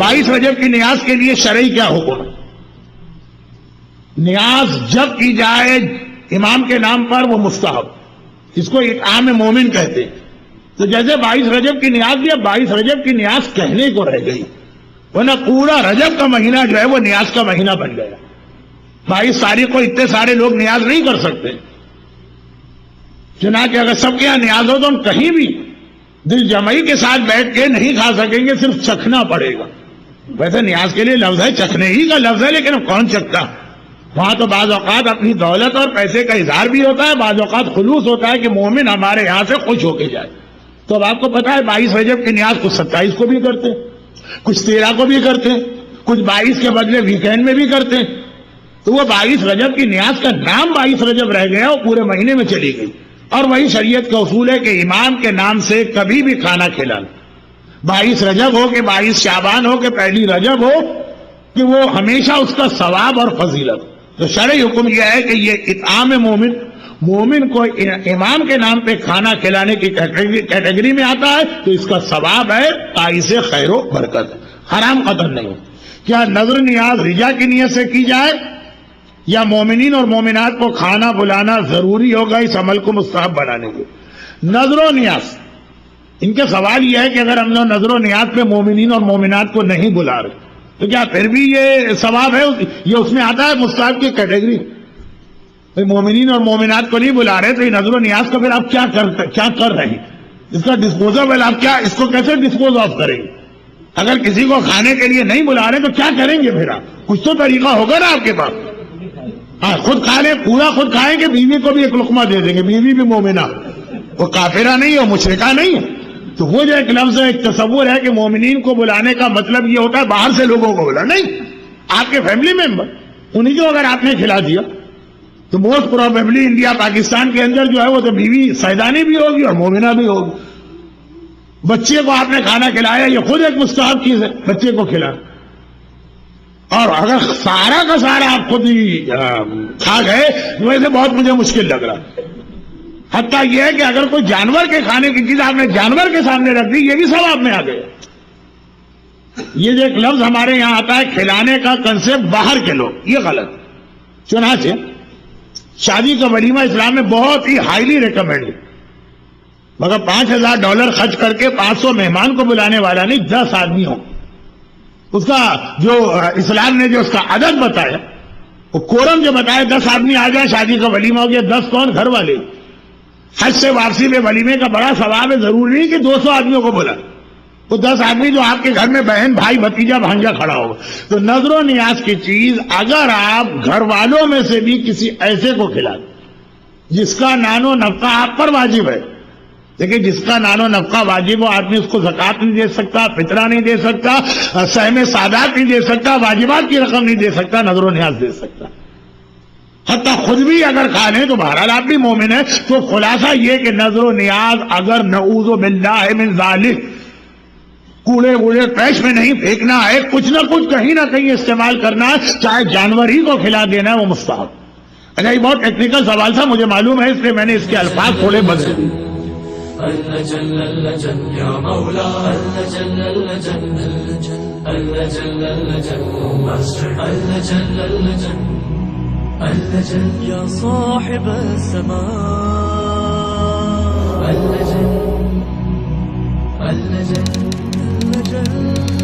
22 رجب کی نیاز کے لیے شرعی کیا حکم ہے؟ نیاز جب کی جائے امام کے نام پر وہ مستحب، اس کو اطعام مومن کہتے ہیں۔ تو جیسے 22 رجب کی نیاز بھی اب 22 رجب کی نیاز کہنے کو رہ گئی، ورنہ پورا رجب کا مہینہ جو ہے وہ نیاز کا مہینہ بن گیا۔ 22 تاریخ کو اتنے سارے لوگ نیاز نہیں کر سکتے، چنانچہ اگر سب کے یہاں نیاز ہو تو ہم کہیں بھی دل جمعی کے ساتھ بیٹھ کے نہیں کھا سکیں گے، صرف چکھنا پڑے گا۔ ویسے نیاز کے لیے لفظ ہے، چکھنے ہی کا لفظ ہے، لیکن اب کون چکھتا؟ وہاں تو بعض اوقات اپنی دولت اور پیسے کا اظہار بھی ہوتا ہے، بعض اوقات خلوص ہوتا ہے کہ مومن ہمارے یہاں سے خوش ہو کے جائے۔ تو اب آپ کو پتا ہے 22 رجب کی نیاز کچھ 27 کو بھی کرتے ہیں، کچھ 13 کو بھی کرتے ہیں، کچھ 22 کے بدلے ویکینڈ میں بھی کرتے ہیں۔ تو وہ 22 رجب کی نیاز کا نام 22 رجب رہ گیا، وہ پورے مہینے میں چلی گئی۔ اور وہی شریعت کا اصول ہے کہ امام کے نام سے کبھی بھی کھانا کھلانا، 22 رجب ہو کہ 22 شعبان ہو کہ پہلی رجب ہو، کہ وہ ہمیشہ اس کا ثواب اور فضیلت۔ تو شرعی حکم یہ ہے کہ یہ اطعام مومن کو امام کے نام پہ کھانا کھلانے کی کیٹیگری میں آتا ہے، تو اس کا ثواب ہے، باعث خیر و برکت ہے، حرام قطعاً نہیں۔ کیا نظر نیاز رجا کی نیت سے کی جائے یا مومنین اور مومنات کو کھانا بلانا ضروری ہوگا اس عمل کو مستحب بنانے کے؟ نظر و نیاز، ان کے سوال یہ ہے کہ اگر ہم لوگ نظر و نیاز پہ مومنین اور مومنات کو نہیں بلا رہے تو کیا پھر بھی یہ ثواب ہے؟ یہ اس میں آتا ہے مستحب کی کیٹیگری؟ مومنین اور مومنات کو نہیں بلا رہے تو یہ نظر و نیاز کا پھر آپ کیا کر رہے ہیں؟ اس کا ڈسپوزل آپ کیا، اس کو کیسے ڈسپوز آف کریں گے؟ اگر کسی کو کھانے کے لیے نہیں بلا رہے تو کیا کریں گے پھر آپ؟ کچھ تو طریقہ ہوگا نا آپ کے پاس۔ ہاں، خود کھا لیں، پورا خود کھائیں گے، بیوی کو بھی ایک لقمہ دے دیں گے، بیوی بھی مومنہ، وہ کافرہ نہیں ہے، مشرکہ نہیں ہے۔ تو وہ جو ایک لفظ ہے، ایک تصور ہے کہ مومنین کو بلانے کا مطلب یہ ہوتا ہے باہر سے لوگوں کو بلا، نہیں، آپ کے فیملی ممبر انہیں کو اگر آپ نے کھلا دیا تو موسٹ پروبیبلی انڈیا پاکستان کے اندر جو ہے وہ تو بیوی سیدانی بھی ہوگی اور مومنہ بھی ہوگی۔ بچے کو آپ نے کھانا کھلایا، یہ خود ایک مستحب چیز ہے بچے کو کھلانا۔ اور اگر سارا کا سارا آپ خود ہی کھا گئے تو ویسے بہت مجھے مشکل لگ رہا۔ حتیٰ یہ ہے کہ اگر کوئی جانور کے کھانے کی چیز آپ نے جانور کے سامنے رکھ دی، یہ بھی ثواب میں آ گیا۔ یہ جو ایک لفظ ہمارے یہاں آتا ہے کھلانے کا کنسپٹ باہر کے لوگ، یہ غلط۔ چنانچہ شادی کا ولیمہ اسلام میں بہت ہی ہائیلی ریکمینڈ ہے، مگر $5000 خرچ کر کے 500 مہمان کو بلانے والا نہیں، 10 آدمی ہوں۔ اس کا جو اسلام نے جو اس کا عدد بتایا، وہ کورم جو بتایا، 10 آدمی آ جائے شادی کا ولیمہ ہو گیا۔ 10 کون؟ گھر والے۔ حج سے واپسی میں ولیمے کا بڑا ثواب ہے، ضروری نہیں کہ 200 آدمیوں کو بلا، وہ 10 آدمی جو آپ کے گھر میں بہن بھائی بھتیجا بھانجا کھڑا ہوگا۔ تو نظر و نیاز کی چیز اگر آپ گھر والوں میں سے بھی کسی ایسے کو کھلا دیں جس کا نان و نفقہ آپ پر واجب ہے، لیکن جس کا نان و نفقہ واجب ہو، آدمی اس کو زکوٰۃ نہیں دے سکتا، فطرہ نہیں دے سکتا، سہم سادات نہیں دے سکتا، واجبات کی رقم نہیں دے سکتا، نظر و نیاز دے سکتا، حتیٰ خود بھی اگر کھا لیں تو بہرحال آپ بھی مومن ہیں۔ تو خلاصہ یہ کہ نظر و نیاز اگر نعوذ باللہ من ذالک کوڑے ووڑے پیش میں نہیں پھینکنا ہے، کچھ نہ کچھ کہیں نہ کہیں استعمال کرنا ہے، چاہے جانور ہی کو کھلا دینا ہے، وہ مستحب۔ اچھا، یہ بہت ٹیکنیکل سوال تھا، مجھے معلوم ہے، اس لیے میں نے اس کے الفاظ تھوڑے بدلے دیے۔ اللہ جل اللہ جل یا مولا، اللہ جل اللہ جل اللہ جل اللہ جل ماسٹر، اللہ جل اللہ جل اللہ جل یا صاحب السماء، اللہ جل اللہ جل اللہ جل